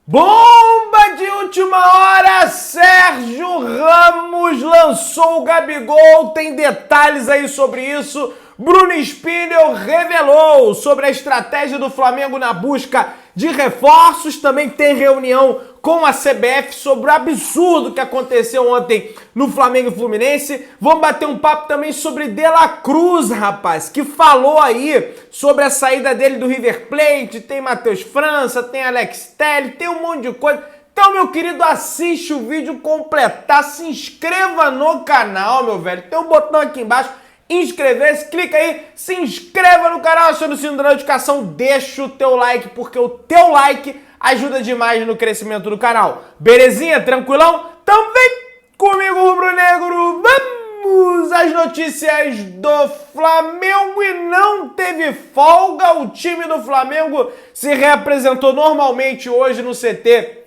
Bomba de última hora, Sérgio Ramos lançou o Gabigol, tem detalhes aí sobre isso. Bruno Spindel revelou sobre a estratégia do Flamengo na busca de reforços, também tem reunião com a CBF sobre o absurdo que aconteceu ontem no Flamengo e Fluminense. Vamos bater um papo também sobre De La Cruz, rapaz, que falou aí sobre a saída dele do River Plate, tem Matheus França, tem Alex Telles, tem um monte de coisa. Então, meu querido, assiste o vídeo completar, se inscreva no canal, meu velho, tem um botão aqui embaixo, inscrever-se, clica aí, se inscreva no canal, aciona o sino da notificação, deixa o teu like, porque o teu like ajuda demais no crescimento do canal. Belezinha? Tranquilão? Então vem comigo, rubro-negro, vamos às notícias do Flamengo. E não teve folga, o time do Flamengo se reapresentou normalmente hoje no CT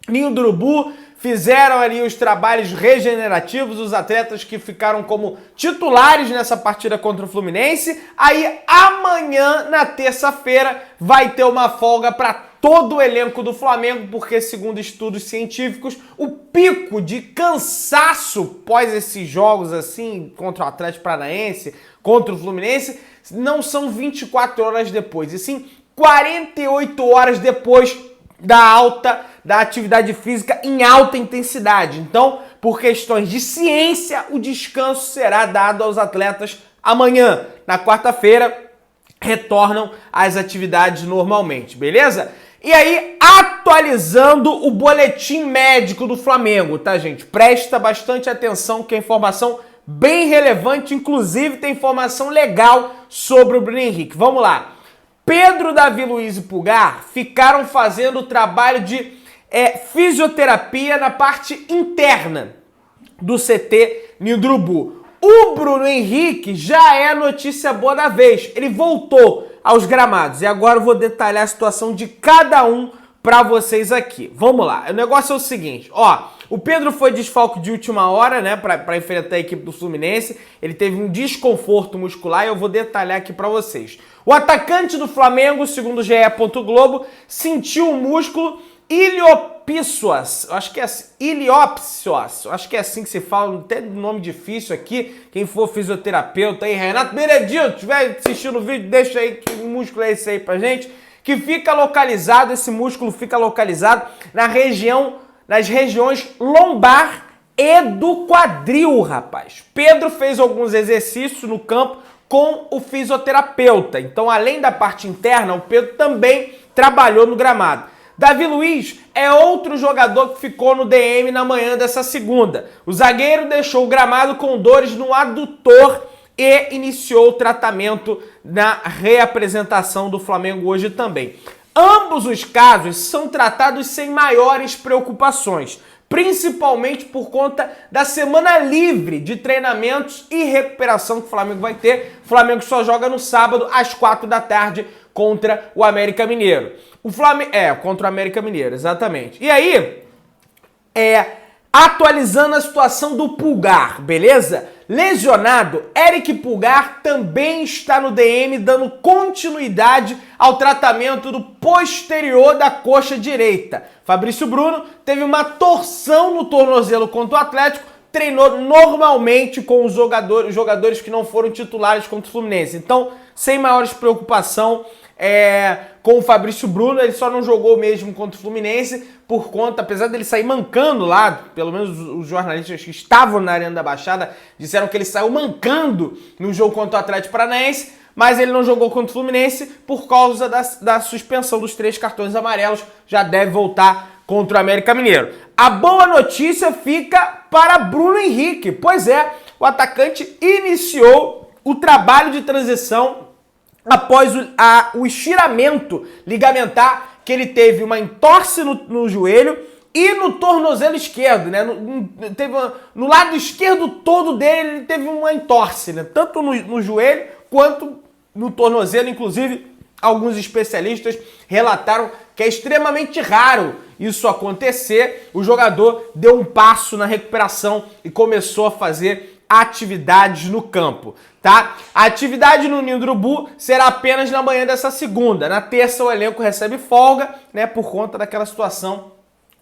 Ninho do Urubu. Fizeram ali os trabalhos regenerativos, os atletas que ficaram como titulares nessa partida contra o Fluminense. Aí amanhã, na terça-feira, vai ter uma folga para todo o elenco do Flamengo, porque segundo estudos científicos, o pico de cansaço pós esses jogos assim, contra o Atlético Paranaense, contra o Fluminense, não são 24 horas depois, e sim 48 horas depois da atividade física em alta intensidade. Então, por questões de ciência, o descanso será dado aos atletas amanhã. Na quarta-feira, retornam às atividades normalmente, beleza? E aí, atualizando o boletim médico do Flamengo, tá, gente? Presta bastante atenção que é informação bem relevante, inclusive tem informação legal sobre o Bruno Henrique. Vamos lá. Pedro, Davi Luiz e Pulgar ficaram fazendo o trabalho de fisioterapia na parte interna do CT Ninho do Urubu. O Bruno Henrique já é a notícia boa da vez. Ele voltou aos gramados. E agora eu vou detalhar a situação de cada um para vocês aqui. Vamos lá. O negócio é o seguinte, ó. O Pedro foi desfalque de última hora, né, para enfrentar a equipe do Fluminense. Ele teve um desconforto muscular e eu vou detalhar aqui para vocês. O atacante do Flamengo, segundo o GE. Globo, sentiu o músculo iliopsoas, acho que é iliopsoas, acho que é assim que se fala, não tem nome difícil aqui. Quem for fisioterapeuta aí, Renato Benedito, estiver assistindo o vídeo, deixa aí que músculo é esse aí pra gente, que fica localizado, esse músculo fica localizado nas regiões lombar e do quadril, rapaz. Pedro fez alguns exercícios no campo com o fisioterapeuta, então além da parte interna, o Pedro também trabalhou no gramado. Davi Luiz é outro jogador que ficou no DM na manhã dessa segunda. O zagueiro deixou o gramado com dores no adutor e iniciou o tratamento na reapresentação do Flamengo hoje também. Ambos os casos são tratados sem maiores preocupações, principalmente por conta da semana livre de treinamentos e recuperação que o Flamengo vai ter. O Flamengo só joga no sábado às 4 da tarde contra o América Mineiro. Contra o América Mineiro, exatamente. E aí, atualizando a situação do Pulgar, beleza? Lesionado, Eric Pulgar também está no DM, dando continuidade ao tratamento do posterior da coxa direita. Fabrício Bruno teve uma torção no tornozelo contra o Atlético, treinou normalmente com os jogadores que não foram titulares contra o Fluminense. Então, sem maiores preocupação com o Fabrício Bruno, ele só não jogou mesmo contra o Fluminense por conta, apesar dele sair mancando lá, pelo menos os jornalistas que estavam na Arena da Baixada disseram que ele saiu mancando no jogo contra o Atlético Paranaense, mas ele não jogou contra o Fluminense por causa da suspensão dos 3 cartões amarelos, já deve voltar contra o América Mineiro. A boa notícia fica para Bruno Henrique, pois o atacante iniciou o trabalho de transição após o estiramento ligamentar, que ele teve uma entorse no joelho e no tornozelo esquerdo, né? No lado esquerdo todo dele, ele teve uma entorse, né? Tanto no joelho quanto no tornozelo. Inclusive, alguns especialistas relataram que é extremamente raro isso acontecer. O jogador deu um passo na recuperação e começou a fazer atividades no campo, tá? A atividade no Ninho do Urubu será apenas na manhã dessa segunda. Na terça o elenco recebe folga, né, por conta daquela situação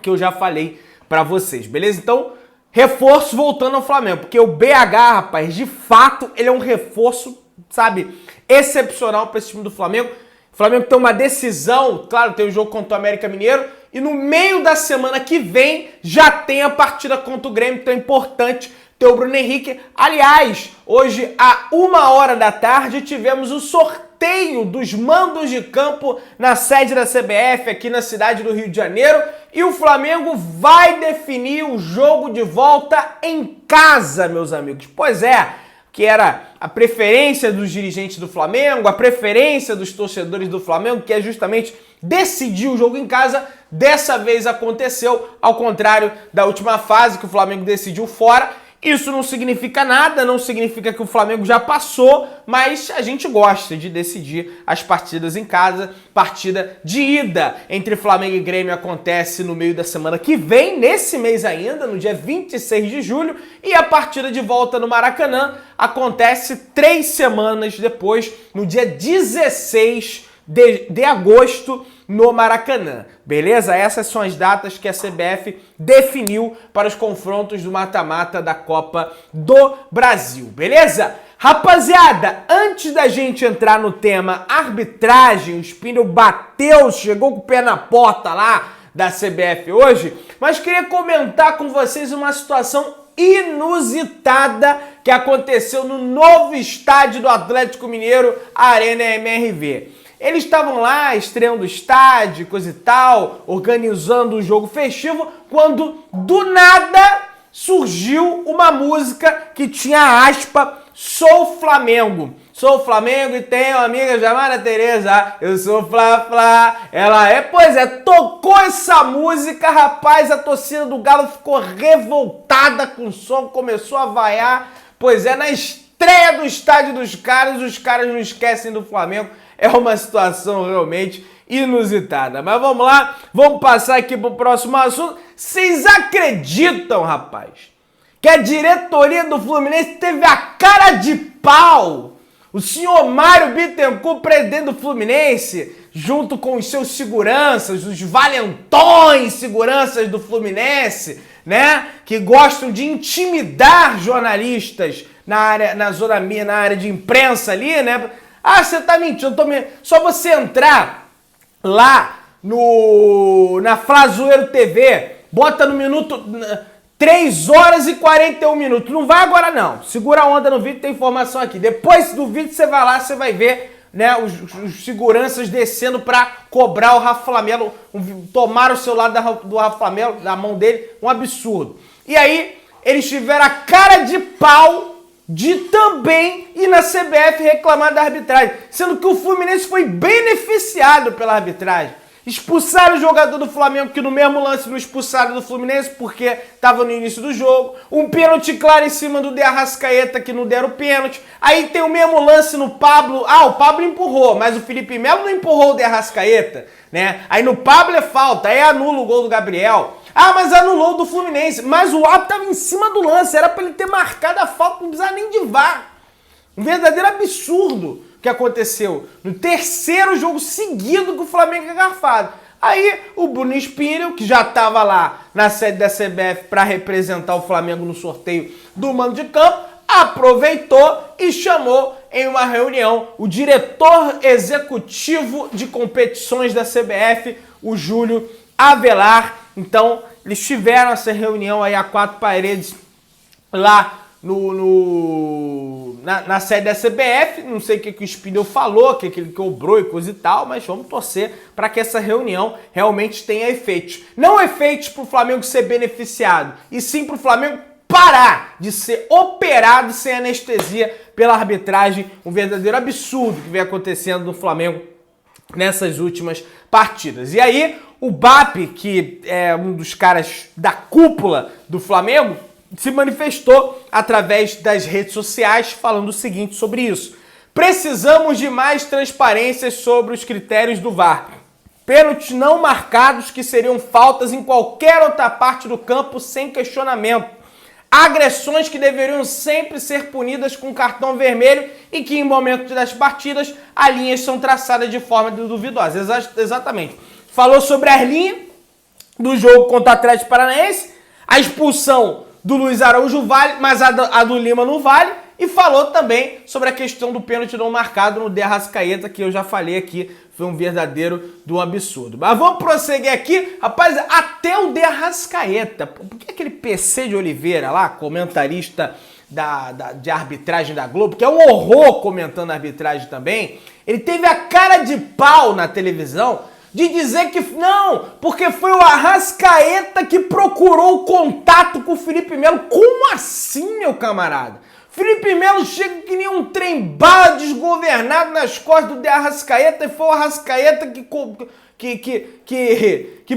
que eu já falei pra vocês, beleza? Então, reforço voltando ao Flamengo, porque o BH, rapaz, de fato, ele é um reforço, sabe, excepcional para esse time do Flamengo. O Flamengo tem uma decisão, claro, tem o jogo contra o América Mineiro, e no meio da semana que vem já tem a partida contra o Grêmio, então é importante ter o Bruno Henrique. Aliás, hoje, à 13h tivemos o sorteio dos mandos de campo na sede da CBF, aqui na cidade do Rio de Janeiro, e o Flamengo vai definir o jogo de volta em casa, meus amigos. Pois é, que era a preferência dos dirigentes do Flamengo, a preferência dos torcedores do Flamengo, que é justamente decidir o jogo em casa. Dessa vez aconteceu, ao contrário da última fase, que o Flamengo decidiu fora. Isso não significa nada, não significa que o Flamengo já passou, mas a gente gosta de decidir as partidas em casa. Partida de ida entre Flamengo e Grêmio acontece no meio da semana que vem, nesse mês ainda, no dia 26 de julho, e a partida de volta no Maracanã acontece 3 semanas depois, no dia 16 de agosto, no Maracanã, beleza? Essas são as datas que a CBF definiu para os confrontos do mata-mata da Copa do Brasil, beleza? Rapaziada, antes da gente entrar no tema arbitragem, o Spindle bateu, chegou com o pé na porta lá da CBF hoje, mas queria comentar com vocês uma situação inusitada que aconteceu no novo estádio do Atlético Mineiro, Arena MRV. Eles estavam lá, estreando o estádio, coisa e tal, organizando o jogo festivo, quando do nada surgiu uma música que tinha a aspa "Sou Flamengo". Sou Flamengo e tenho uma amiga chamada Tereza, eu sou Fla-Fla, ela é... Pois é, tocou essa música, rapaz, a torcida do Galo ficou revoltada com o som, começou a vaiar. Pois é, na estreia do estádio dos caras, os caras não esquecem do Flamengo. É uma situação realmente inusitada. Mas vamos lá, vamos passar aqui pro próximo assunto. Vocês acreditam, rapaz, que a diretoria do Fluminense teve a cara de pau? O senhor Mário Bittencourt, presidente do Fluminense, junto com os seus seguranças, os valentões seguranças do Fluminense, né, que gostam de intimidar jornalistas na área de imprensa ali, né? Ah, você tá mentindo, só você entrar lá na Flazoeiro TV, bota no minuto 3 horas e 41 minutos. Não vai agora não, segura a onda no vídeo, tem informação aqui. Depois do vídeo você vai lá, você vai ver, né, os seguranças descendo pra cobrar o Rafa Flamelo, tomaram o celular do Rafa Flamelo, da mão dele, um absurdo. E aí, eles tiveram a cara de pau de também ir na CBF reclamar da arbitragem, sendo que o Fluminense foi beneficiado pela arbitragem. Expulsaram o jogador do Flamengo, que no mesmo lance não expulsaram do Fluminense, porque estava no início do jogo. Um pênalti claro em cima do De Arrascaeta, que não deram pênalti. Aí tem o mesmo lance no Pablo. Ah, o Pablo empurrou, mas o Felipe Melo não empurrou o De Arrascaeta, né? Aí no Pablo é falta, aí anula o gol do Gabriel. Ah, mas anulou o do Fluminense. Mas o árbitro estava em cima do lance. Era para ele ter marcado a falta, não precisava nem de VAR. Um verdadeiro absurdo que aconteceu no terceiro jogo seguido que o Flamengo é garfado. Aí o Bruno Spindle, que já estava lá na sede da CBF para representar o Flamengo no sorteio do mando de campo, aproveitou e chamou em uma reunião o diretor executivo de competições da CBF, o Júlio Avelar. Então, eles tiveram essa reunião aí a 4 paredes lá na sede da CBF. Não sei o que o Spindle falou, o que ele cobrou e coisa e tal, mas vamos torcer para que essa reunião realmente tenha efeitos. Não efeitos para o Flamengo ser beneficiado, e sim para o Flamengo parar de ser operado sem anestesia pela arbitragem. Um verdadeiro absurdo que vem acontecendo no Flamengo nessas últimas partidas. E aí, o BAP, que é um dos caras da cúpula do Flamengo, se manifestou através das redes sociais falando o seguinte sobre isso: precisamos de mais transparência sobre os critérios do VAR. Pênaltis não marcados que seriam faltas em qualquer outra parte do campo sem questionamento. agressões que deveriam sempre ser punidas com cartão vermelho e que em momentos das partidas as linhas são traçadas de forma duvidosa. Exatamente. Falou sobre as linhas do jogo contra o Atlético Paranaense, a expulsão do Luiz Araújo vale, mas a do Lima não vale, e falou também sobre a questão do pênalti não marcado no De Arrascaeta, que eu já falei aqui, foi um verdadeiro do absurdo. Mas vamos prosseguir aqui, rapaz, até o De Arrascaeta, porque aquele PC de Oliveira lá, comentarista de arbitragem da Globo, que é um horror comentando a arbitragem também, ele teve a cara de pau na televisão de dizer que não, porque foi o Arrascaeta que procurou o contato com o Felipe Melo. Como assim, meu camarada? Felipe Melo chega que nem um trem-bala desgovernado nas costas do De Arrascaeta e foi o Arrascaeta que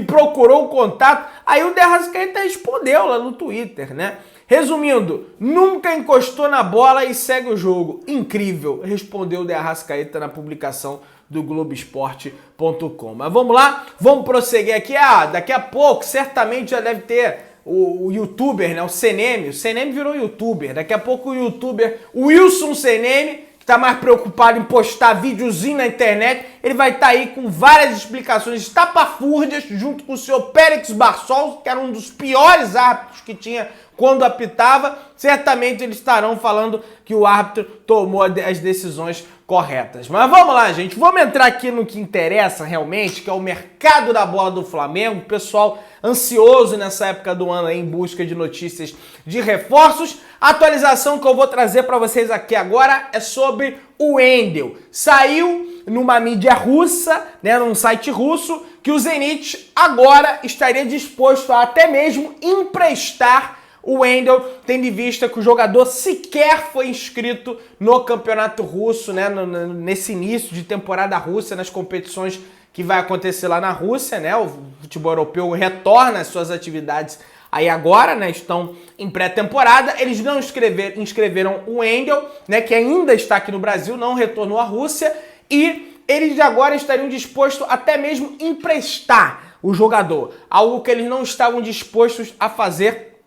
procurou o contato. Aí o De Arrascaeta respondeu lá no Twitter, né? Resumindo, nunca encostou na bola e segue o jogo. Incrível, respondeu o De Arrascaeta na publicação do Globoesporte.com. Mas vamos lá, vamos prosseguir aqui. Daqui a pouco, certamente já deve ter o youtuber, né? O CNM. O CNM virou youtuber. Daqui a pouco o youtuber Wilson CNM, que tá mais preocupado em postar videozinho na internet, ele vai estar aí com várias explicações estapafúrdias, junto com o senhor Périx Barçol, que era um dos piores árbitros que tinha quando apitava. Certamente eles estarão falando que o árbitro tomou as decisões corretas. Mas vamos lá, gente. Vamos entrar aqui no que interessa realmente, que é o mercado da bola do Flamengo. Pessoal ansioso nessa época do ano aí, em busca de notícias de reforços. A atualização que eu vou trazer para vocês aqui agora é sobre o Wendel. Saiu numa mídia russa, né, num site russo, que o Zenit agora estaria disposto a até mesmo emprestar o Wendel, tendo em vista que o jogador sequer foi inscrito no campeonato russo, né, nesse início de temporada russa, nas competições que vai acontecer lá na Rússia, né? O futebol europeu retorna às suas atividades aí agora, né? Estão em pré-temporada. Eles não inscreveram o Wendel, né? Que ainda está aqui no Brasil, não retornou à Rússia, e eles agora estariam dispostos até mesmo emprestar o jogador, algo que eles não estavam dispostos a fazer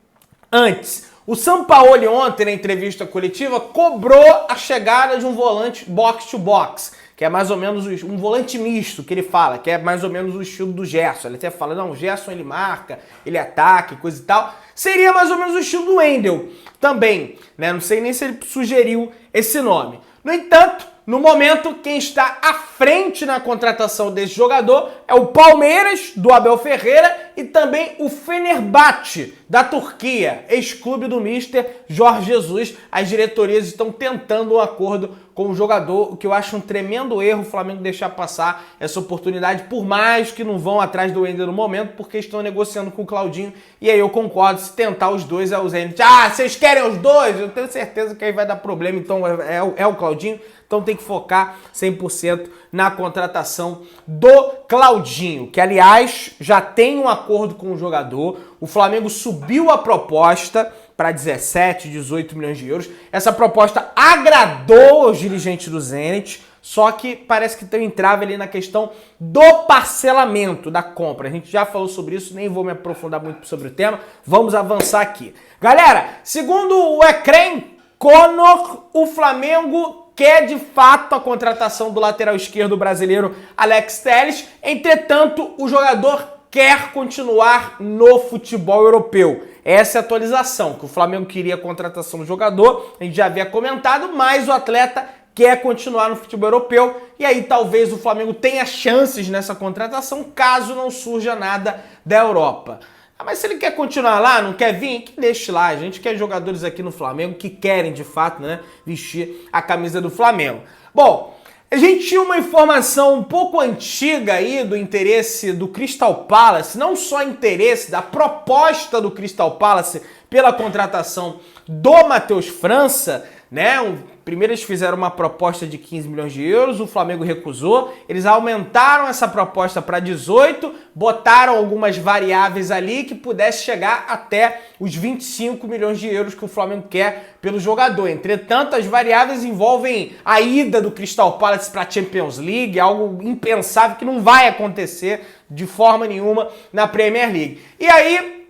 antes. O Sampaoli ontem, na entrevista coletiva, cobrou a chegada de um volante box-to-box, que é mais ou menos um volante misto, que ele fala, que é mais ou menos o estilo do Gerson. Ele até fala, não, o Gerson ele marca, ele ataca e coisa e tal. Seria mais ou menos o estilo do Wendel também, né? Não sei nem se ele sugeriu esse nome. No entanto, no momento, quem está à frente na contratação desse jogador é o Palmeiras, do Abel Ferreira, e também o Fenerbahçe, da Turquia, ex-clube do mister Jorge Jesus. As diretorias estão tentando um acordo com o jogador, o que eu acho um tremendo erro o Flamengo deixar passar essa oportunidade, por mais que não vão atrás do Wendel no momento, porque estão negociando com o Claudinho, e aí eu concordo, se tentar os dois é o Zenit. Vocês querem os dois? Eu tenho certeza que aí vai dar problema, então é o Claudinho. Então tem que focar 100% na contratação do Claudinho, que aliás já tem um acordo com o jogador. O Flamengo subiu a proposta para 17, 18 milhões de euros. Essa proposta agradou os dirigentes do Zenit, só que parece que tem um entrave ali na questão do parcelamento da compra. A gente já falou sobre isso, nem vou me aprofundar muito sobre o tema. Vamos avançar aqui. Galera, segundo o Ecrem Conor, o Flamengo quer de fato a contratação do lateral esquerdo brasileiro Alex Telles. Entretanto, o jogador quer continuar no futebol europeu. Essa é a atualização, que o Flamengo queria a contratação do jogador, a gente já havia comentado, mas o atleta quer continuar no futebol europeu, e aí talvez o Flamengo tenha chances nessa contratação, caso não surja nada da Europa. Mas se ele quer continuar lá, não quer vir, que deixe lá. A gente quer jogadores aqui no Flamengo que querem, de fato, né, vestir a camisa do Flamengo. Bom, a gente tinha uma informação um pouco antiga aí do interesse do Crystal Palace, não só interesse, da proposta do Crystal Palace pela contratação do Matheus França, né? Primeiro eles fizeram uma proposta de 15 milhões de euros, o Flamengo recusou, eles aumentaram essa proposta para 18, botaram algumas variáveis ali que pudesse chegar até os 25 milhões de euros que o Flamengo quer pelo jogador. Entretanto, as variáveis envolvem a ida do Crystal Palace para a Champions League, algo impensável que não vai acontecer de forma nenhuma na Premier League. E aí,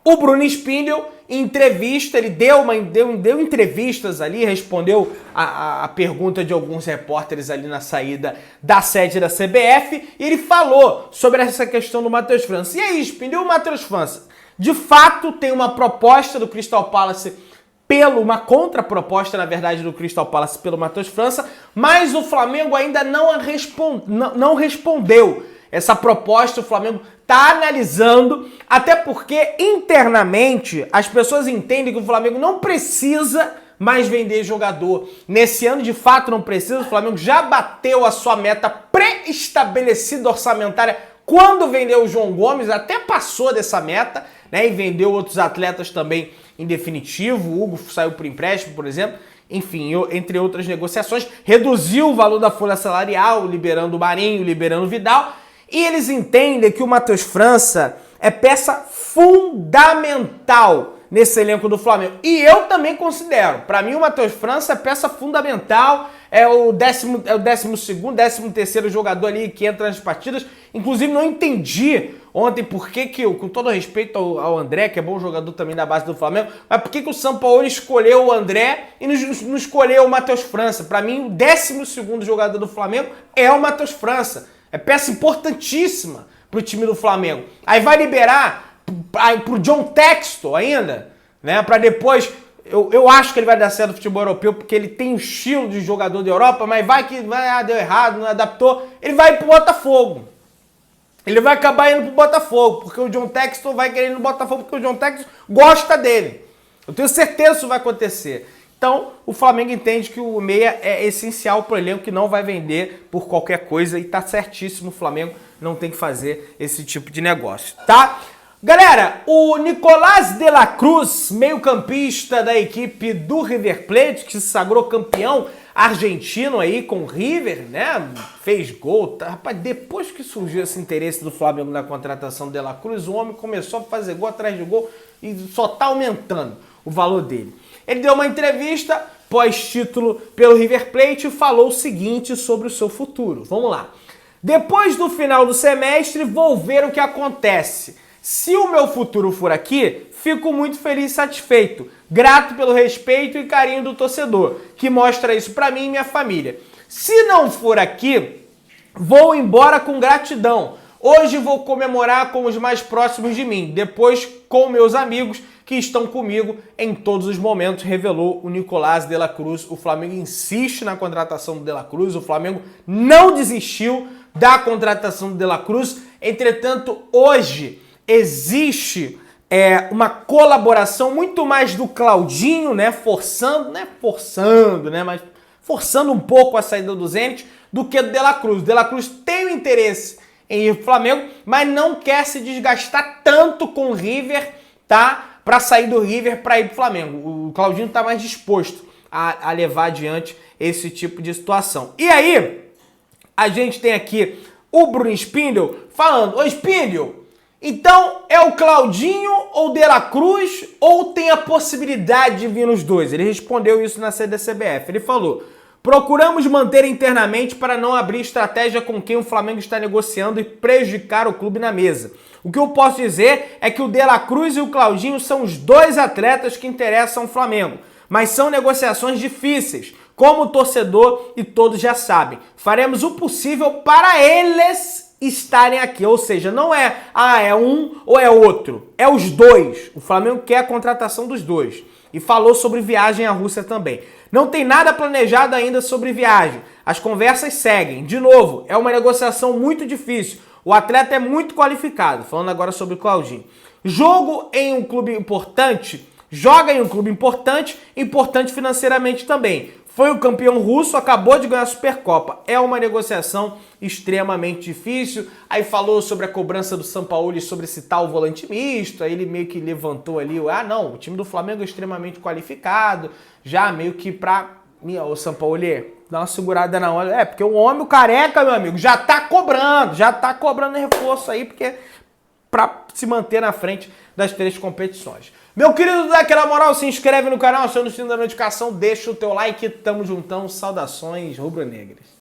O Bruno Spindel, em entrevista, ele deu entrevistas ali, respondeu a pergunta de alguns repórteres ali na saída da sede da CBF, e ele falou sobre essa questão do Matheus França. E aí, Spindel, o Matheus França, de fato, tem uma proposta do Crystal Palace uma contraproposta, na verdade, do Crystal Palace pelo Matheus França, mas o Flamengo ainda não respondeu essa proposta. O Flamengo está analisando, até porque internamente as pessoas entendem que o Flamengo não precisa mais vender jogador. Nesse ano, de fato, não precisa. O Flamengo já bateu a sua meta pré-estabelecida orçamentária quando vendeu o João Gomes, até passou dessa meta, né? E vendeu outros atletas também em definitivo. O Hugo saiu por empréstimo, por exemplo. Enfim, entre outras negociações, reduziu o valor da folha salarial, liberando o Marinho, liberando o Vidal. E eles entendem que o Matheus França é peça fundamental nesse elenco do Flamengo. E eu também considero. Para mim, o Matheus França é peça fundamental. É o 12º, 13º jogador ali que entra nas partidas. Inclusive, não entendi ontem por que, com todo respeito ao André, que é bom jogador também da base do Flamengo, mas por que o Sampaoli escolheu o André e não escolheu o Matheus França? Para mim, o 12º jogador do Flamengo é o Matheus França. É peça importantíssima pro time do Flamengo. Aí vai liberar pro John Textor ainda, né? Para depois... Eu acho que ele vai dar certo no futebol europeu, porque ele tem o estilo de jogador da Europa, mas deu errado, não adaptou. Ele vai pro Botafogo. Ele vai acabar indo pro Botafogo, porque o John Textor vai querer ir no Botafogo, porque o John Textor gosta dele. Eu tenho certeza que isso vai acontecer. Então, o Flamengo entende que o meia é essencial para o elenco, que não vai vender por qualquer coisa, e tá certíssimo, o Flamengo não tem que fazer esse tipo de negócio, tá? Galera, o Nicolás de la Cruz, meio-campista da equipe do River Plate, que se sagrou campeão argentino aí com o River, né? Fez gol, tá? Rapaz, depois que surgiu esse interesse do Flamengo na contratação de la Cruz, o homem começou a fazer gol atrás de gol e só tá aumentando o valor dele. Ele deu uma entrevista pós-título pelo River Plate e falou o seguinte sobre o seu futuro. Vamos lá. Depois do final do semestre, vou ver o que acontece. Se o meu futuro for aqui, fico muito feliz e satisfeito. Grato pelo respeito e carinho do torcedor, que mostra isso pra mim e minha família. Se não for aqui, vou embora com gratidão. Hoje vou comemorar com os mais próximos de mim, depois com meus amigos que estão comigo em todos os momentos, revelou o Nicolás de la Cruz. O Flamengo insiste na contratação do de la Cruz, o Flamengo não desistiu da contratação do de la Cruz. Entretanto, hoje existe uma colaboração muito mais do Claudinho, né, forçando um pouco a saída do Zenit, do que do de la Cruz. O de la Cruz tem o interesse em ir pro Flamengo, mas não quer se desgastar tanto com o River, tá? Para sair do River para ir pro Flamengo. O Claudinho está mais disposto a levar adiante esse tipo de situação. E aí, a gente tem aqui o Bruno Spindel falando: ô Spindel, então é o Claudinho ou o de la Cruz, ou tem a possibilidade de vir nos dois? Ele respondeu isso na sede da CBF. Ele falou: procuramos manter internamente para não abrir estratégia com quem o Flamengo está negociando e prejudicar o clube na mesa. O que eu posso dizer é que o de la Cruz e o Claudinho são os dois atletas que interessam o Flamengo, mas são negociações difíceis, como o torcedor e todos já sabem. Faremos o possível para eles estarem aqui, ou seja, não é um ou é outro, é os dois. O Flamengo quer a contratação dos dois. E falou sobre viagem à Rússia também. Não tem nada planejado ainda sobre viagem. As conversas seguem. De novo, é uma negociação muito difícil. O atleta é muito qualificado. Falando agora sobre o Claudinho. Joga em um clube importante financeiramente também. Foi o campeão russo, acabou de ganhar a Supercopa. É uma negociação extremamente difícil. Aí falou sobre a cobrança do Sampaoli sobre esse tal volante misto. Aí ele meio que levantou ali, não, o time do Flamengo é extremamente qualificado. Já meio que o Sampaoli, dá uma segurada na hora. Porque o homem, o careca, meu amigo, já tá cobrando reforço aí, porque pra se manter na frente das 3 competições. Meu querido, dá aquela moral, se inscreve no canal, aciona o sininho da notificação, deixa o teu like, tamo juntão, saudações rubro-negras.